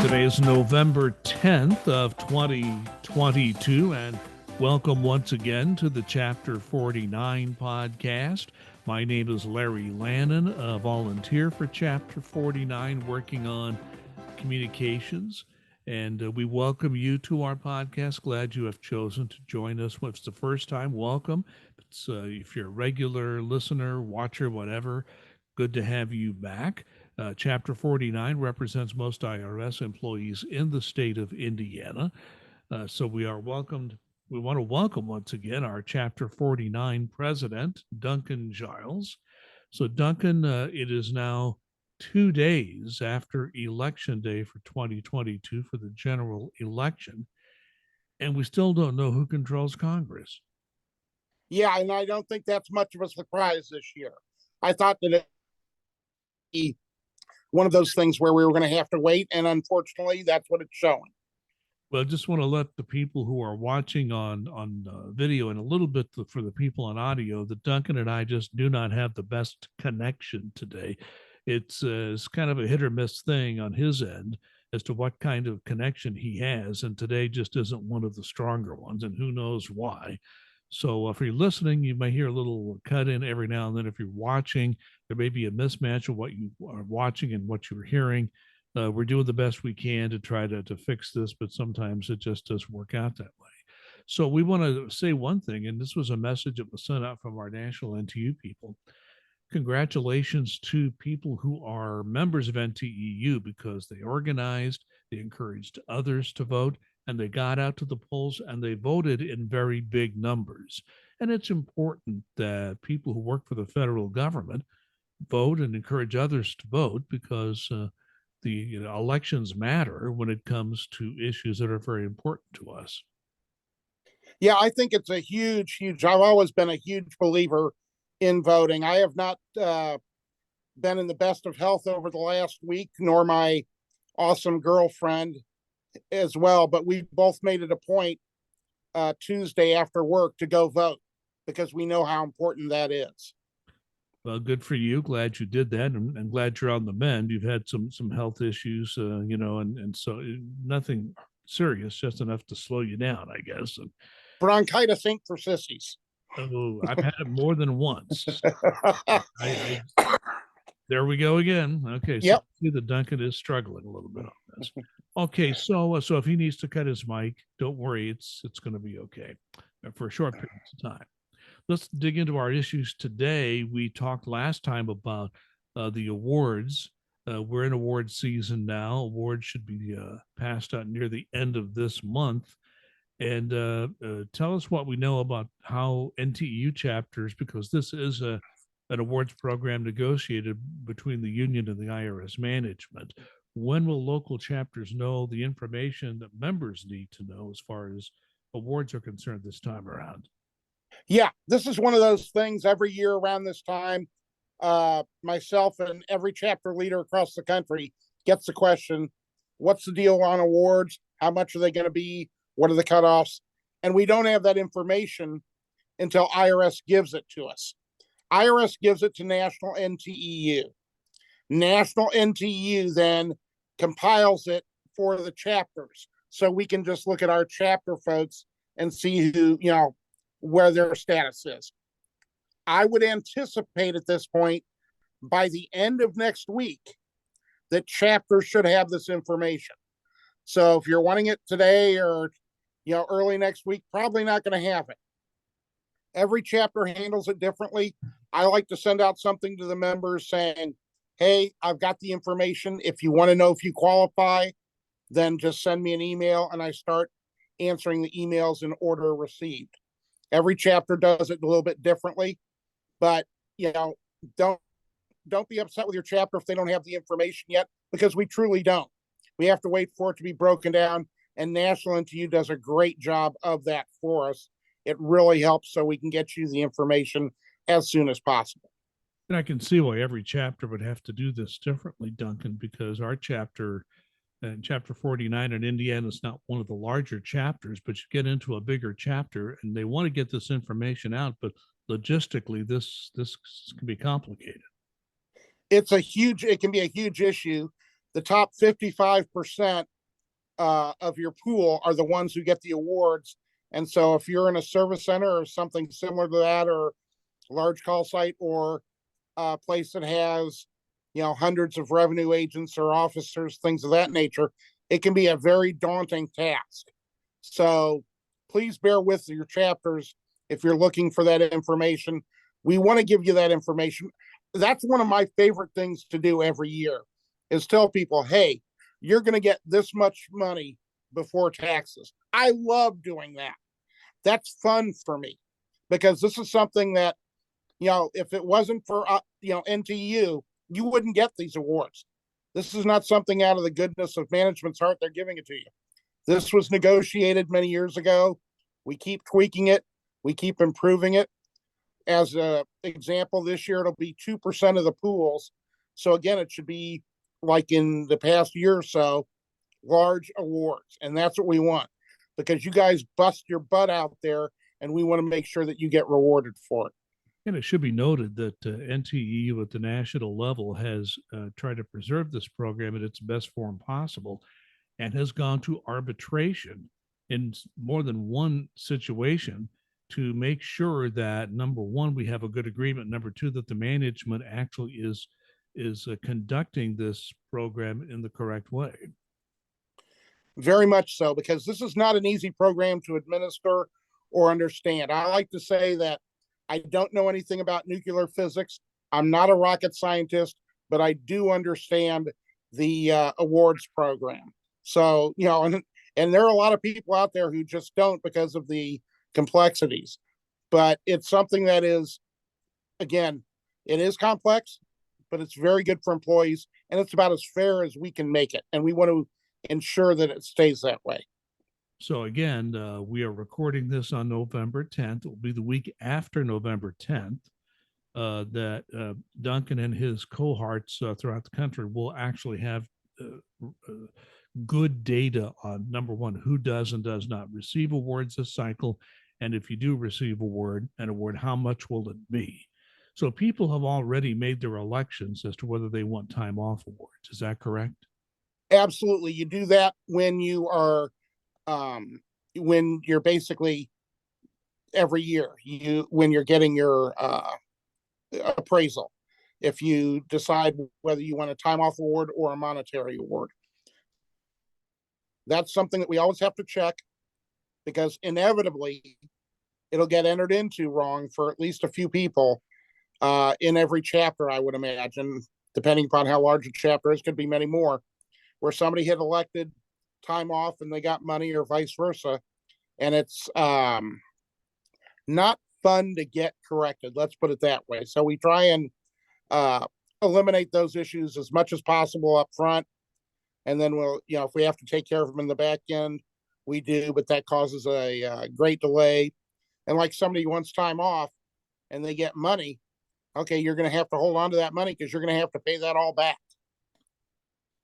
Today is November 10th of 2022, and welcome once again to the Chapter 49 podcast. My name is Larry Lannon, a volunteer for Chapter 49, working on communications, and we welcome you to our podcast. Glad you have chosen to join us. If it's the first time, welcome. If you're a regular listener, watcher, whatever, good to have you back. Chapter 49 represents most IRS employees in the state of Indiana. So we want to welcome once again our Chapter 49 president, Duncan Giles. So Duncan, it is now 2 days after Election Day for 2022 for the general election, and we still don't know who controls Congress. Yeah, and I don't think that's much of a surprise this year. I thought that it one of those things where we were going to have to wait, and unfortunately, that's what it's showing. Well, I just want to let the people who are watching on video and a little bit for the people on audio that Duncan and I just do not have the best connection today. It's kind of a hit or miss thing on his end as to what kind of connection he has, and today just isn't one of the stronger ones, and who knows why. So if you're listening, you may hear a little cut in every now and then. If you're watching, there may be a mismatch of what you are watching and what you're hearing. We're doing the best we can to try to fix this, but sometimes it just doesn't work out that way. So we want to say one thing, and this was a message that was sent out from our national NTU people. Congratulations to people who are members of NTEU because they organized, they encouraged others to vote, and they got out to the polls and they voted in very big numbers. And it's important that people who work for the federal government vote and encourage others to vote because the elections matter when it comes to issues that are very important to us. Yeah, I think it's a huge. I've always been a huge believer in voting. I have not been in the best of health over the last week, nor my awesome girlfriend as well. But we both made it a point Tuesday after work to go vote because we know how important that is. Well, good for you. Glad you did that, and glad you're on the mend. You've had some health issues, and so nothing serious, just enough to slow you down, I guess. And, Bronchitis ain't for sissies. oh, I've had it more than once. There we go again. Okay, so yep. See that Duncan is struggling a little bit on this. Okay, so if he needs to cut his mic, don't worry, it's going to be okay for a short period of time. Let's dig into our issues today. We talked last time about the awards. We're in award season now. Awards should be passed out near the end of this month. And tell us what we know about how NTEU chapters, because this is an awards program negotiated between the union and the IRS management. When will local chapters know the information that members need to know as far as awards are concerned this time around? Yeah, this is one of those things every year around this time. Myself and every chapter leader across the country gets the question, what's the deal on awards? How much are they going to be? What are the cutoffs? And we don't have that information until IRS gives it to us. IRS gives it to National NTEU. National NTEU then compiles it for the chapters. So we can just look at our chapter folks and see who, where their status is. I would anticipate at this point, by the end of next week, that chapters should have this information. So if you're wanting it today or early next week, probably not going to have it. Every chapter handles it differently. I like to send out something to the members saying, hey, I've got the information. If you want to know if you qualify, then just send me an email, and I start answering the emails in order received. Every chapter does it a little bit differently, but don't be upset with your chapter if they don't have the information yet, because we truly don't. We have to wait for it to be broken down, and National NTU does a great job of that for us. It really helps so we can get you the information as soon as possible. And I can see why every chapter would have to do this differently, Duncan, because our chapter, chapter 49 in Indiana, is not one of the larger chapters, but you get into a bigger chapter and they want to get this information out, but logistically, this can be complicated. It can be a huge issue. The top 55% of your pool are the ones who get the awards. And so if you're in a service center or something similar to that, or large call site, or a place that has, hundreds of revenue agents or officers, things of that nature, it can be a very daunting task. So please bear with your chapters if you're looking for that information. We want to give you that information. That's one of my favorite things to do every year, is tell people, hey, you're going to get this much money before taxes. I love doing that. That's fun for me, because this is something that, if it wasn't for, NTU, you wouldn't get these awards. This is not something out of the goodness of management's heart. They're giving it to you. This was negotiated many years ago. We keep tweaking it. We keep improving it. As an example, this year it'll be 2% of the pools. So again, it should be like in the past year or so, large awards. And that's what we want, because you guys bust your butt out there, and we want to make sure that you get rewarded for it. And it should be noted that NTEU at the national level has tried to preserve this program in its best form possible, and has gone to arbitration in more than one situation to make sure that, number one, we have a good agreement. Number two, that the management actually is conducting this program in the correct way. Very much so, because this is not an easy program to administer or understand. I like to say that I don't know anything about nuclear physics. I'm not a rocket scientist, but I do understand the awards program. So, and there are a lot of people out there who just don't, because of the complexities. But it's something that is, again, it is complex, but it's very good for employees, and it's about as fair as we can make it. And we want to ensure that it stays that way. So again, we are recording this on November 10th. It will be the week after November 10th that Duncan and his cohorts throughout the country will actually have good data on, number one, who does and does not receive awards this cycle, and if you do receive an award, how much will it be? So people have already made their elections as to whether they want time off awards. Is that correct? Absolutely. You do that when you are when you're basically every year, when you're getting your appraisal, if you decide whether you want a time off award or a monetary award. That's something that we always have to check, because inevitably it'll get entered into wrong for at least a few people in every chapter, I would imagine, depending upon how large a chapter is. Could be many more, where somebody had elected time off and they got money, or vice versa. And it's not fun to get corrected. Let's put it that way. So we try and eliminate those issues as much as possible up front. And then we'll, if we have to take care of them in the back end, we do, but that causes a great delay. And like somebody wants time off and they get money, okay, you're going to have to hold on to that money, because you're going to have to pay that all back.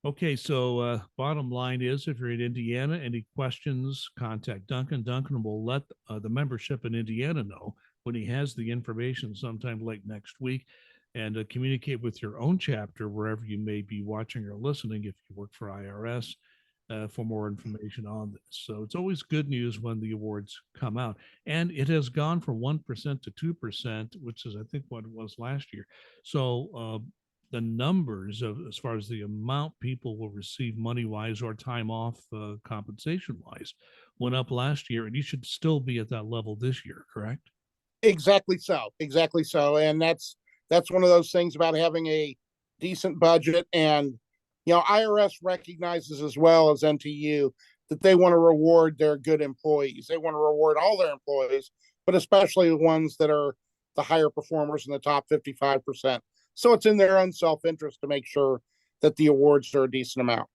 Okay, so bottom line is, if you're in Indiana, any questions, contact Duncan. Duncan will let the membership in Indiana know when he has the information sometime late next week, and communicate with your own chapter wherever you may be watching or listening if you work for IRS for more information on this. So it's always good news when the awards come out. And it has gone from 1% to 2%, which is, I think, what it was last year. So the numbers of, as far as the amount people will receive money wise or time off compensation wise, went up last year, and you should still be at that level this year, correct? Exactly so. Exactly so. And that's one of those things about having a decent budget. And IRS recognizes, as well as NTU, that they want to reward their good employees. They want to reward all their employees, but especially the ones that are the higher performers in the top 55%. So it's in their own self-interest to make sure that the awards are a decent amount.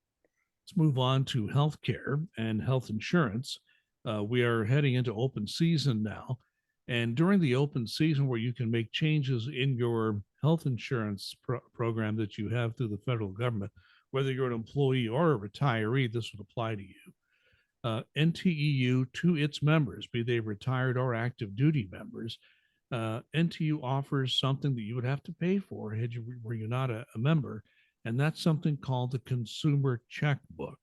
Let's move on to healthcare and health insurance. We are heading into open season now. And during the open season, where you can make changes in your health insurance program that you have through the federal government, whether you're an employee or a retiree, this would apply to you. NTEU, to its members, be they retired or active duty members, NTU offers something that you would have to pay for were you not a member, and that's something called the consumer checkbook.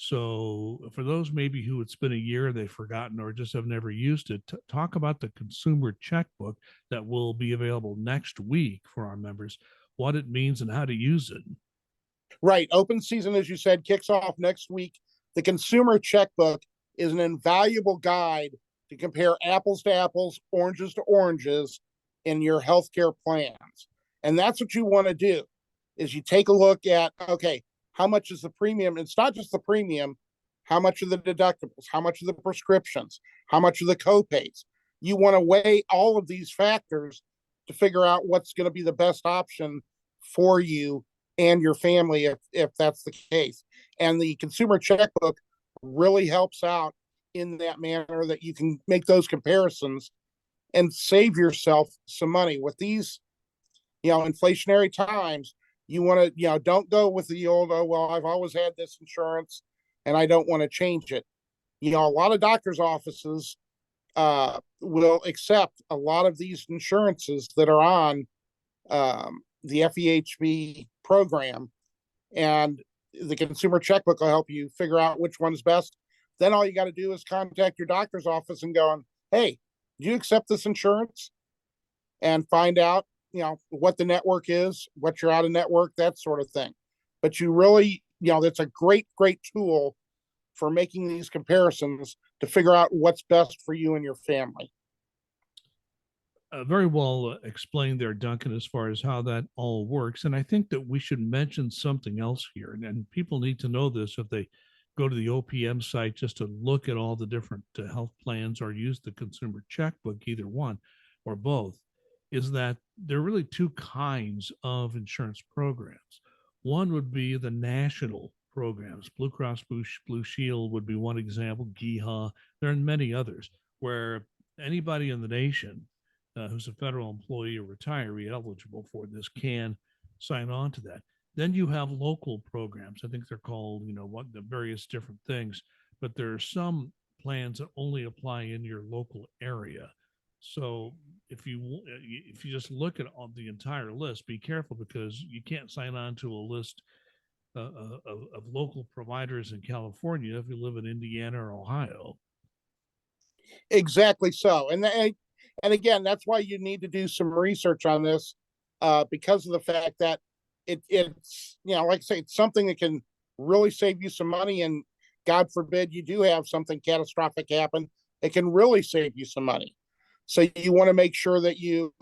So for those maybe who it's been a year, they've forgotten or just have never used it, talk about the consumer checkbook that will be available next week for our members, what it means and how to use it. Right. Open season, as you said, kicks off next week. The consumer checkbook is an invaluable guide to compare apples to apples, oranges to oranges in your healthcare plans. And that's what you want to do is you take a look at, okay, how much is the premium? It's not just the premium, how much are the deductibles, how much are the prescriptions, how much are the copays. You want to weigh all of these factors to figure out what's going to be the best option for you and your family if that's the case. And the consumer checkbook really helps out in that manner that you can make those comparisons and save yourself some money with these, inflationary times. You want to, don't go with the old, oh, well, I've always had this insurance and I don't want to change it. A lot of doctors' offices will accept a lot of these insurances that are on the FEHB program, and the consumer checkbook will help you figure out which one's best. Then all you got to do is contact your doctor's office and go, hey, do you accept this insurance? And find out, what the network is, what you're out of network, that sort of thing. But you really, that's a great, great tool for making these comparisons to figure out what's best for you and your family. Very well explained there, Duncan, as far as how that all works. And I think that we should mention something else here. And people need to know this if they go to the OPM site just to look at all the different health plans or use the consumer checkbook, either one or both, is that there are really two kinds of insurance programs. One would be the national programs. Blue Cross Blue Shield would be one example, GIHA. There are many others where anybody in the nation who's a federal employee or retiree eligible for this can sign on to that. Then you have local programs. I think they're called, what the various different things, but there are some plans that only apply in your local area. So if you just look at the entire list, be careful because you can't sign on to a list of local providers in California if you live in Indiana or Ohio. Exactly so. And again, that's why you need to do some research on this, because of the fact that it's, like I say, it's something that can really save you some money. And God forbid you do have something catastrophic happen, it can really save you some money. So you want to make sure that you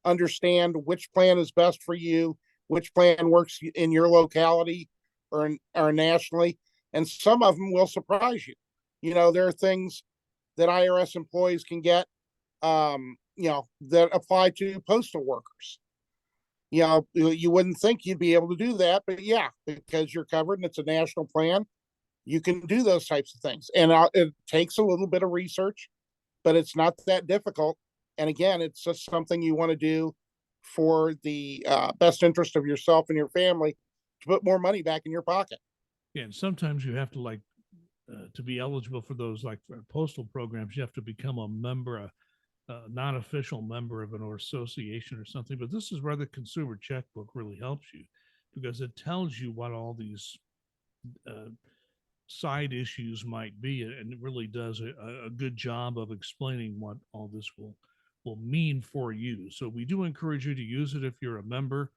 understand which plan is best for you, which plan works in your locality or nationally. And some of them will surprise you. There are things that IRS employees can get, that apply to postal workers. You wouldn't think you'd be able to do that, but yeah, because you're covered and it's a national plan, you can do those types of things. And it takes a little bit of research, but it's not that difficult. And again, it's just something you want to do for the best interest of yourself and your family to put more money back in your pocket. Yeah, and sometimes you have to to be eligible for those postal programs, you have to become a member, a non-official member of an association or something. But this is where the consumer checkbook really helps you because it tells you what all these side issues might be, and it really does a good job of explaining what all this will mean for you. So we do encourage you to use it if you're a member.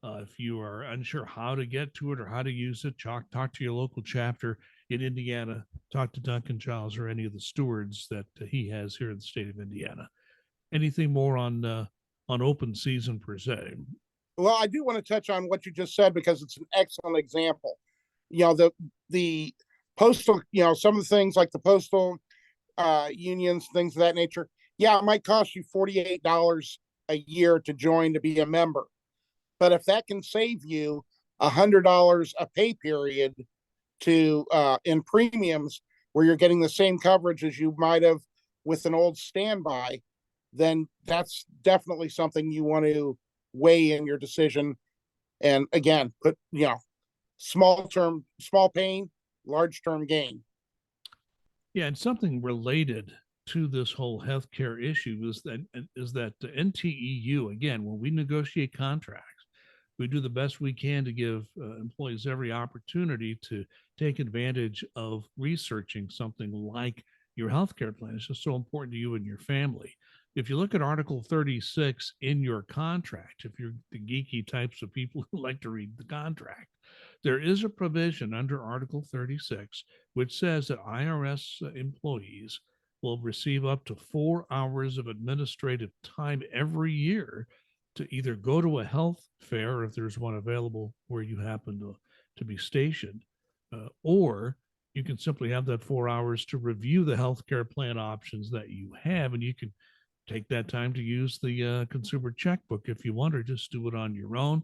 If you are unsure how to get to it or how to use it, talk to your local chapter in Indiana. Talk to Duncan Childs or any of the stewards that he has here in the state of Indiana. Anything more on open season per se? Well, I do want to touch on what you just said because it's an excellent example. The postal, some of the things like the postal unions, things of that nature. Yeah, it might cost you $48 a year to join to be a member. But if that can save you $100 a pay period to in premiums where you're getting the same coverage as you might have with an old standby, then that's definitely something you want to weigh in your decision. And again, put, small pain, large term gain. Yeah, and something related to this whole healthcare issue is that the NTEU, again, when we negotiate contracts, We do the best we can to give employees every opportunity to take advantage of researching something like your healthcare plan. It's just so important to you and your family. If you look at Article 36 in your contract, if you're the geeky types of people who like to read the contract, there is a provision under Article 36 which says that IRS employees will receive up to 4 hours of administrative time every year to either go to a health fair if there's one available where you happen to be stationed, or you can simply have that 4 hours to review the healthcare plan options that you have, and you can take that time to use the consumer checkbook if you want, or just do it on your own.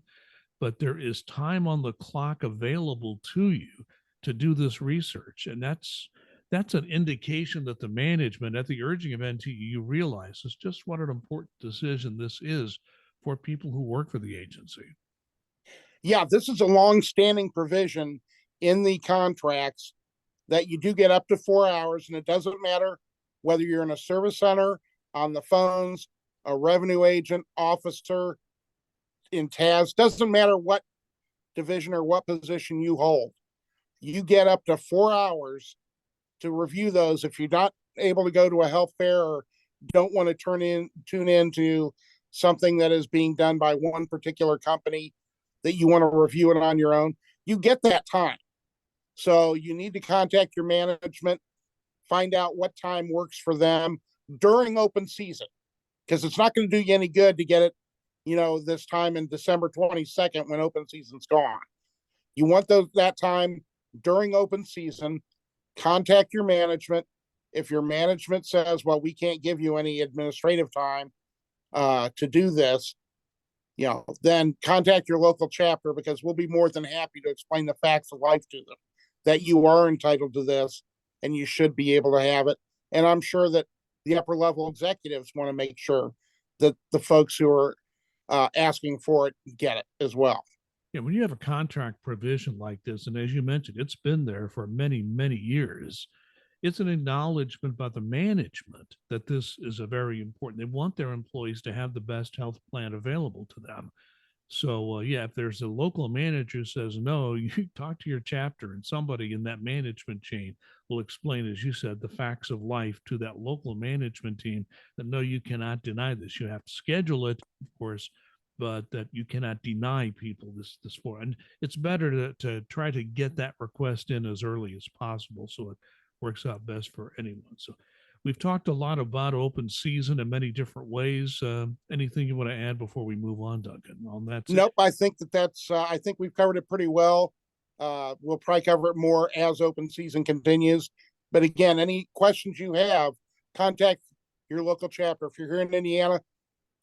But there is time on the clock available to you to do this research, and that's an indication that the management, at the urging of NTEU, realizes just what an important decision this is for people who work for the agency. Yeah, this is a long-standing provision in the contracts that you do get up to 4 hours, and it doesn't matter whether you're in a service center, on the phones, a revenue agent, officer, in TAS, doesn't matter what division or what position you hold. You get up to 4 hours to review those. If you're not able to go to a health fair or don't want to tune into something that is being done by one particular company that you want to review it on your own, you get that time. So you need to contact your management, find out what time works for them during open season, because it's not going to do you any good to get it, this time in December 22nd when open season's gone. You want that time during open season. Contact your management. If your management says, well, we can't give you any administrative time to do this, then contact your local chapter, because we'll be more than happy to explain the facts of life to them, that you are entitled to this and you should be able to have it. And I'm sure that the upper level executives want to make sure that the folks who are asking for it get it as well. Yeah, when you have a contract provision like this, and as you mentioned, it's been there for many, many years, it's an acknowledgement by the management that this is a very important. They want their employees to have the best health plan available to them. So yeah, if there's a local manager who says no, you talk to your chapter, and somebody in that management chain will explain, as you said, the facts of life to that local management team. That no, you cannot deny this. You have to schedule it, of course, but that you cannot deny people this for. And it's better to try to get that request in as early as possible, so it works out best for anyone. So we've talked a lot about open season in many different ways. Anything you want to add before we move on, Duncan? On that. Nope. I think that's. I think we've covered it pretty well. We'll probably cover it more as open season continues. But again, any questions you have, contact your local chapter. If you're here in Indiana,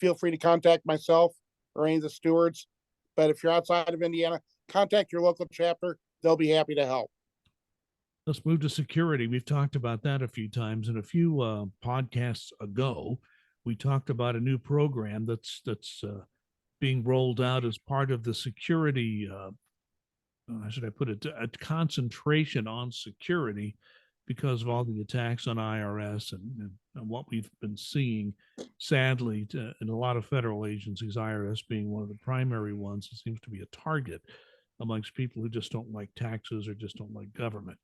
feel free to contact myself or any of the stewards. But if you're outside of Indiana, contact your local chapter. They'll be happy to help. Let's move to security. We've talked about that a few times, and a few podcasts ago, we talked about a new program that's being rolled out as part of the security. How should I put it? A concentration on security because of all the attacks on IRS and what we've been seeing, sadly, in a lot of federal agencies, IRS being one of the primary ones. It seems to be a target amongst people who just don't like taxes or just don't like government.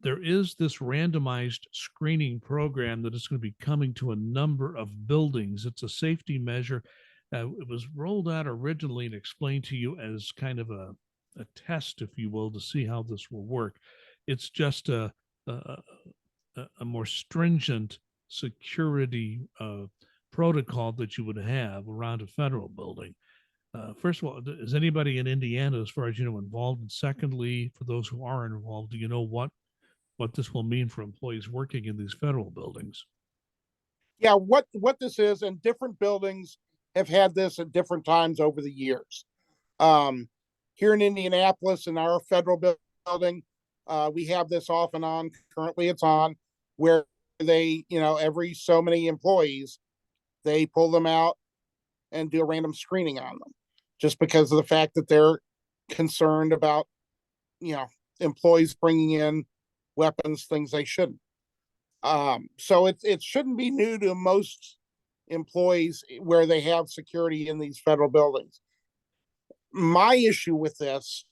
There is this randomized screening program that is going to be coming to a number of buildings. It's a safety measure. It was rolled out originally and explained to you as kind of a test, if you will, to see how this will work. It's just a more stringent security protocol that you would have around a federal building. First of all, is anybody in Indiana, as far as you know, involved? And secondly, for those who are involved, do you know what this will mean for employees working in these federal buildings? Yeah, what this is, and different buildings have had this at different times over the years. Here in Indianapolis, in our federal building, we have this off and on. Currently, it's on, where they, every so many employees, they pull them out and do a random screening on them, just because of the fact that they're concerned about, employees bringing in weapons, things they shouldn't. So it shouldn't be new to most employees where they have security in these federal buildings. My issue with this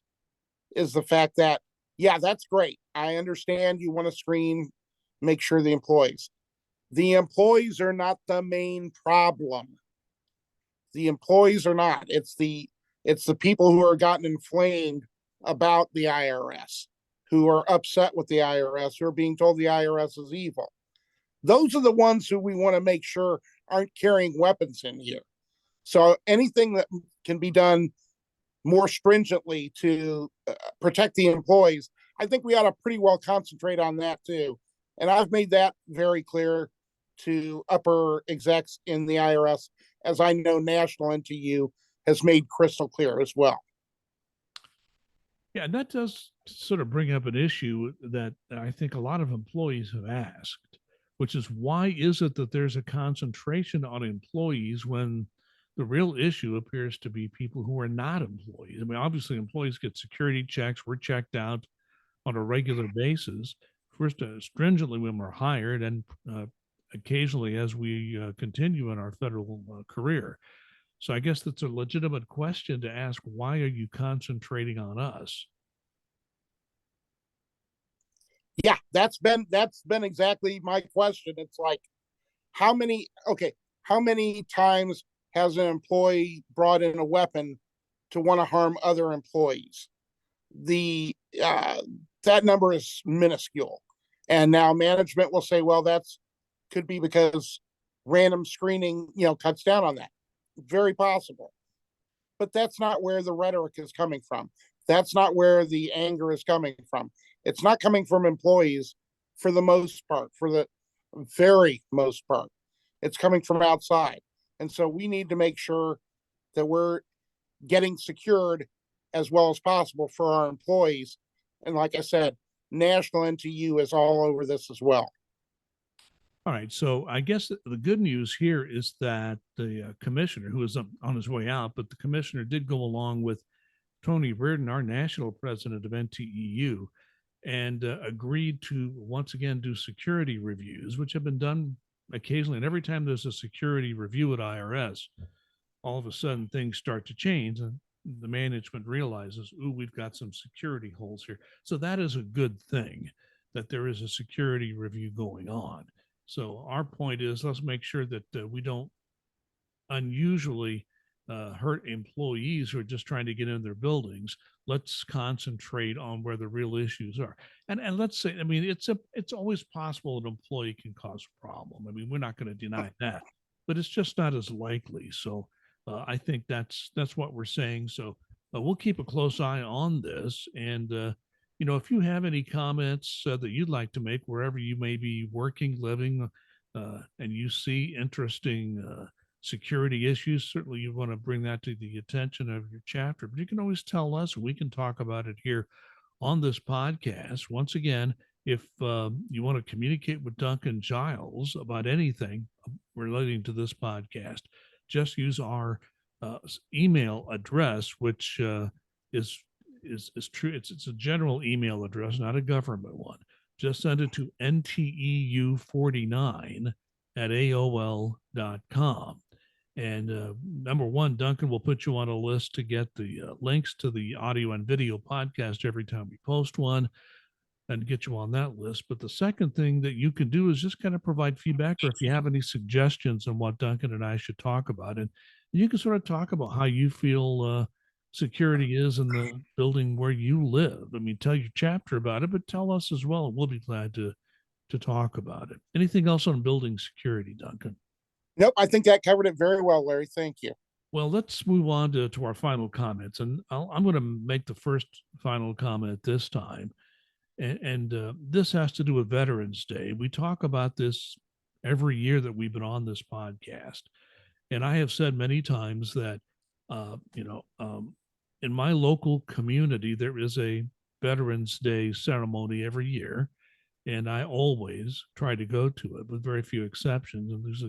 is the fact that, yeah, that's great. I understand you want to screen, make sure the employees are not the main problem. The employees are not. It's the people who are gotten inflamed about the IRS, who are upset with the IRS, who are being told the IRS is evil. Those are the ones who we want to make sure aren't carrying weapons in here. So anything that can be done more stringently to protect the employees, I think we ought to pretty well concentrate on that too. And I've made that very clear to upper execs in the IRS, as I know National NTU has made crystal clear as well. Yeah, and that does sort of bring up an issue that I think a lot of employees have asked, which is why is it that there's a concentration on employees when the real issue appears to be people who are not employees? I mean, obviously, employees get security checks, we're checked out on a regular basis, first stringently when we're hired, and occasionally as we continue in our federal career. So I guess that's a legitimate question to ask. Why are you concentrating on us? Yeah, that's been exactly my question. It's like, how many times has an employee brought in a weapon to want to harm other employees? The that number is minuscule. And now management will say, well, that's could be because random screening, cuts down on that. Very possible. But that's not where the rhetoric is coming from. That's not where the anger is coming from. It's not coming from employees for the most part, for the very most part. It's coming from outside. And so we need to make sure that we're getting secured as well as possible for our employees. And like I said, National NTU is all over this as well. All right. So I guess the good news here is that the commissioner, who is on his way out, but the commissioner did go along with Tony Reardon, our national president of NTEU, and agreed to once again do security reviews, which have been done occasionally. And every time there's a security review at IRS, all of a sudden things start to change, and the management realizes, ooh, we've got some security holes here. So that is a good thing that there is a security review going on. So our point is, let's make sure that we don't unusually hurt employees who are just trying to get in their buildings. Let's concentrate on where the real issues are. And let's say, I mean, it's always possible an employee can cause a problem. I mean, we're not going to deny that, but it's just not as likely. So I think that's what we're saying. So we'll keep a close eye on this. And if you have any comments that you'd like to make wherever you may be working, living, and you see interesting security issues, certainly you want to bring that to the attention of your chapter. But you can always tell us, we can talk about it here on this podcast. Once again, if you want to communicate with Duncan Giles about anything relating to this podcast, just use our email address, which is true. It's a general email address, not a government one. Just send it to nteu49 at AOL.com. And number one, Duncan will put you on a list to get the links to the audio and video podcast every time we post one, and get you on that list. But the second thing that you can do is just kind of provide feedback, or if you have any suggestions on what Duncan and I should talk about. And you can sort of talk about how you feel security is in the building where you live. I mean, tell your chapter about it, but tell us as well. We'll be glad to talk about it. Anything else on building security, Duncan? Nope, I think that covered it very well, Larry. Thank you. Well, let's move on to our final comments. And I'm going to make the first final comment this time. And this has to do with Veterans Day. We talk about this every year that we've been on this podcast. And I have said many times that, in my local community, there is a Veterans Day ceremony every year. And I always try to go to it, with very few exceptions. And there's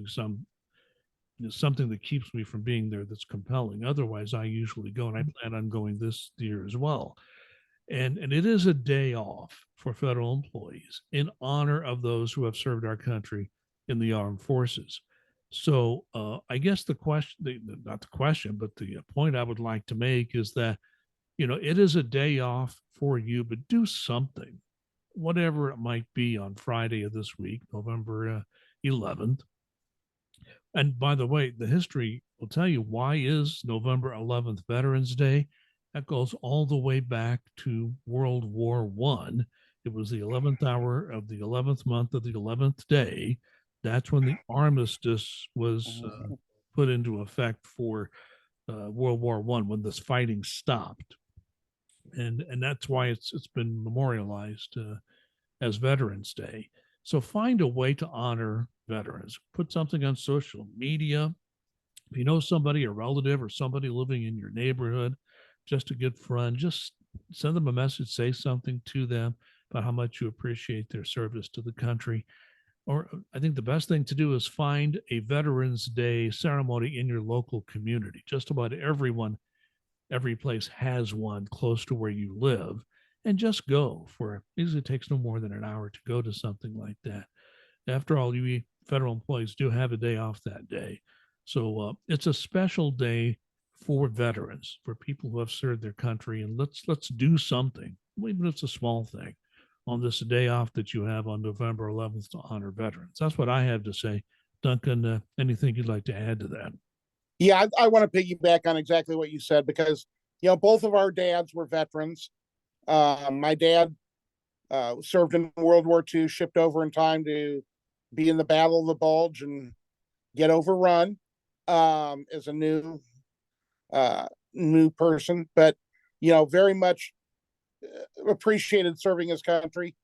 something that keeps me from being there that's compelling. Otherwise, I usually go, and I plan on going this year as well. And it is a day off for federal employees in honor of those who have served our country in the armed forces. So I guess the question, not the question, but the point I would like to make is that, it is a day off for you, but do something, whatever it might be on Friday of this week, November 11th. And by the way, the history will tell you why is November 11th Veterans Day. That goes all the way back to World War One. It was the 11th hour of the 11th month of the 11th day. That's when the armistice was put into effect for World War One, when this fighting stopped, and that's why it's been memorialized as Veterans Day. So find a way to honor veterans. Put something on social media. If you know somebody, a relative, or somebody living in your neighborhood, just a good friend, just send them a message, say something to them about how much you appreciate their service to the country. Or I think the best thing to do is find a Veterans Day ceremony in your local community. Just about every place has one close to where you live, and just go for it. Usually takes no more than an hour to go to something like that. After all, you federal employees do have a day off that day. So it's a special day for veterans, for people who have served their country, and let's do something, even if it's a small thing, on this day off that you have on November 11th to honor veterans. That's what I have to say. Duncan, anything you'd like to add to that? Yeah, I want to piggyback on exactly what you said because both of our dads were veterans. My dad served in World War II, shipped over in time to be in the Battle of the Bulge and get overrun as a new person, but very much appreciated serving his country.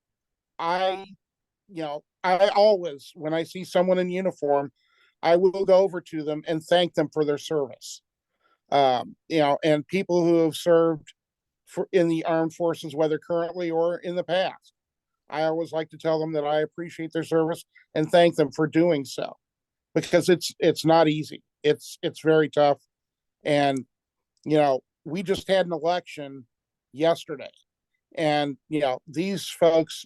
I I always, when I see someone in uniform, I will go over to them and thank them for their service. And people who have served in the armed forces, whether currently or in the past, I always like to tell them that I appreciate their service and thank them for doing so, because it's not easy. It's very tough. And we just had an election yesterday, and these folks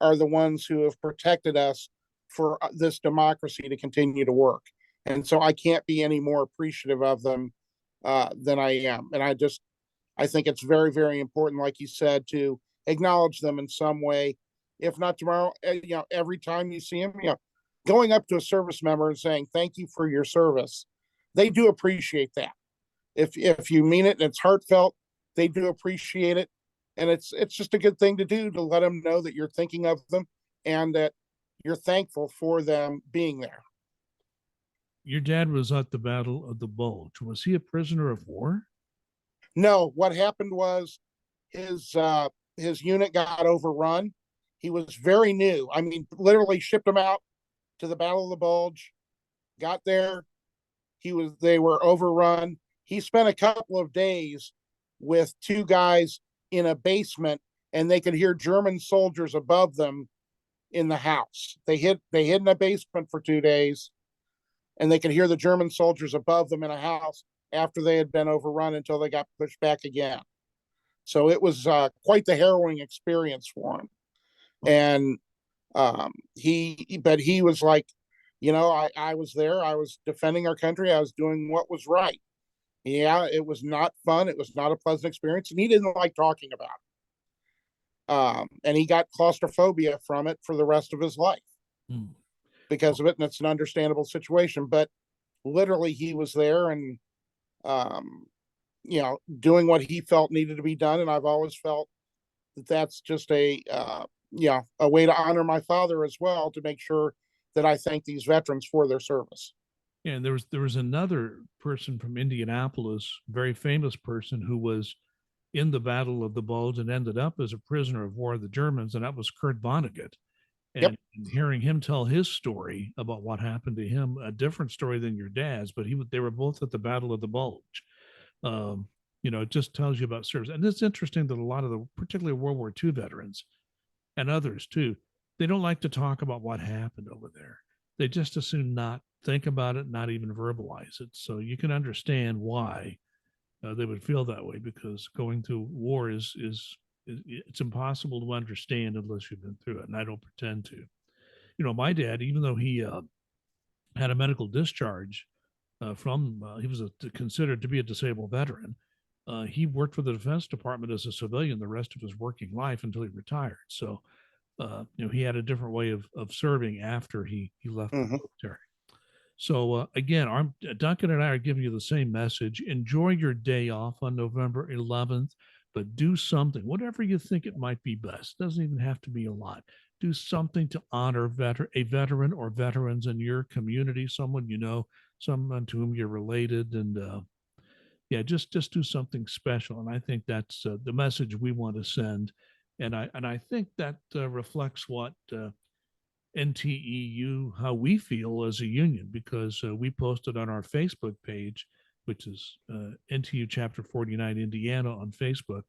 are the ones who have protected us for this democracy to continue to work. And so I can't be any more appreciative of them than I am. And I think it's very, very important, like you said, to acknowledge them in some way. If not tomorrow, every time you see them, going up to a service member and saying thank you for your service, they do appreciate that. If you mean it and it's heartfelt, they do appreciate it, and it's just a good thing to do, to let them know that you're thinking of them and that you're thankful for them being there. Your dad was at the Battle of the Bulge. Was he a prisoner of war? No, what happened was his unit got overrun. He was very new. I mean, literally shipped him out to the Battle of the Bulge. Got there, they were overrun. He spent a couple of days with two guys in a basement, and they could hear German soldiers above them in the house. They hid in a basement for 2 days, and they could hear the German soldiers above them in a house after they had been overrun until they got pushed back again. So it was quite the harrowing experience for him. And he was like, I was there. I was defending our country. I was doing what was right. Yeah, it was not fun. It was not a pleasant experience, and he didn't like talking about it. And he got claustrophobia from it for the rest of his life Hmm. because of it, and it's an understandable situation. But literally, he was there and um, doing what he felt needed to be done. And I've always felt that that's just a way to honor my father as well, to make sure that I thank these veterans for their service. Yeah, and there was another person from Indianapolis, very famous person, who was in the Battle of the Bulge and ended up as a prisoner of war of the Germans, and that was Kurt Vonnegut. Yep. And hearing him tell his story about what happened to him, a different story than your dad's, but they were both at the Battle of the Bulge. Um, it just tells you about service, and it's interesting that a lot of the, particularly World War II veterans and others too, they don't like to talk about what happened over there. They just as soon not think about it, not even verbalize it. So you can understand why they would feel that way, because going through war is it's impossible to understand unless you've been through it. And I don't pretend to. My dad, even though he had a medical discharge from, he was considered to be a disabled veteran. He worked for the Defense Department as a civilian the rest of his working life until he retired. So, he had a different way of serving after he left the military. So again, Duncan and I are giving you the same message. Enjoy your day off on November 11th, but do something, whatever you think it might be best. Doesn't even have to be a lot. Do something to honor a veteran or veterans in your community, someone you know, someone to whom you're related, and yeah, just do something special. And I think that's the message we want to send. And I think that reflects what NTEU, how we feel as a union, because we posted on our Facebook page, which is NTU Chapter 49 Indiana on Facebook,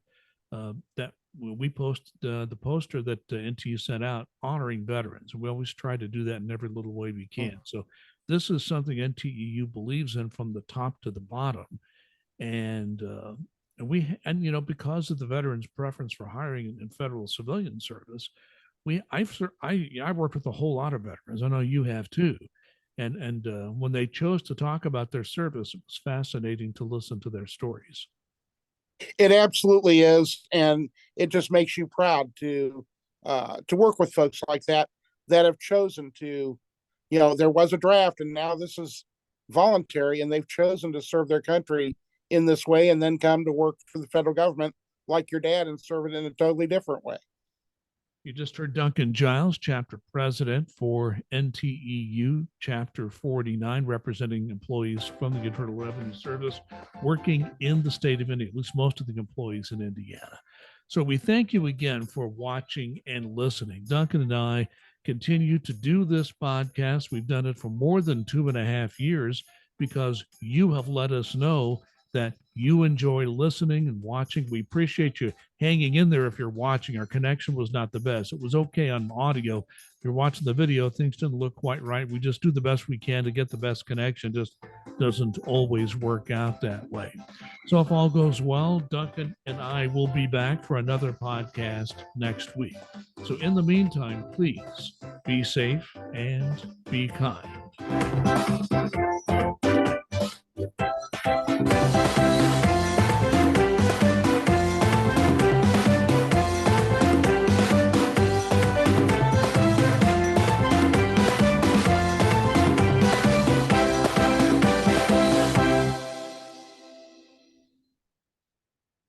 that we posted the poster that NTU sent out honoring veterans. We always try to do that in every little way we can. So this is something NTEU believes in from the top to the bottom. And because of the veterans' preference for hiring in federal civilian service, I worked with a whole lot of veterans. I know you have too, and when they chose to talk about their service, it was fascinating to listen to their stories. It absolutely is, and it just makes you proud to work with folks like that have chosen to, there was a draft, and now this is voluntary, and they've chosen to serve their country in this way, and then come to work for the federal government like your dad and serve it in a totally different way. You just heard Duncan Giles, chapter president for NTEU, chapter 49, representing employees from the Internal Revenue Service working in the state of Indiana, at least most of the employees in Indiana. So we thank you again for watching and listening. Duncan and I continue to do this podcast. We've done it for more than 2.5 years because you have let us know that you enjoy listening and watching. We appreciate you hanging in there. If you're watching, our connection was not the best. It was okay on audio. If you're watching the video, things didn't look quite right. We just do the best we can to get the best connection. Just doesn't always work out that way. So if all goes well, Duncan and I will be back for another podcast next week. So in the meantime, please be safe and be kind.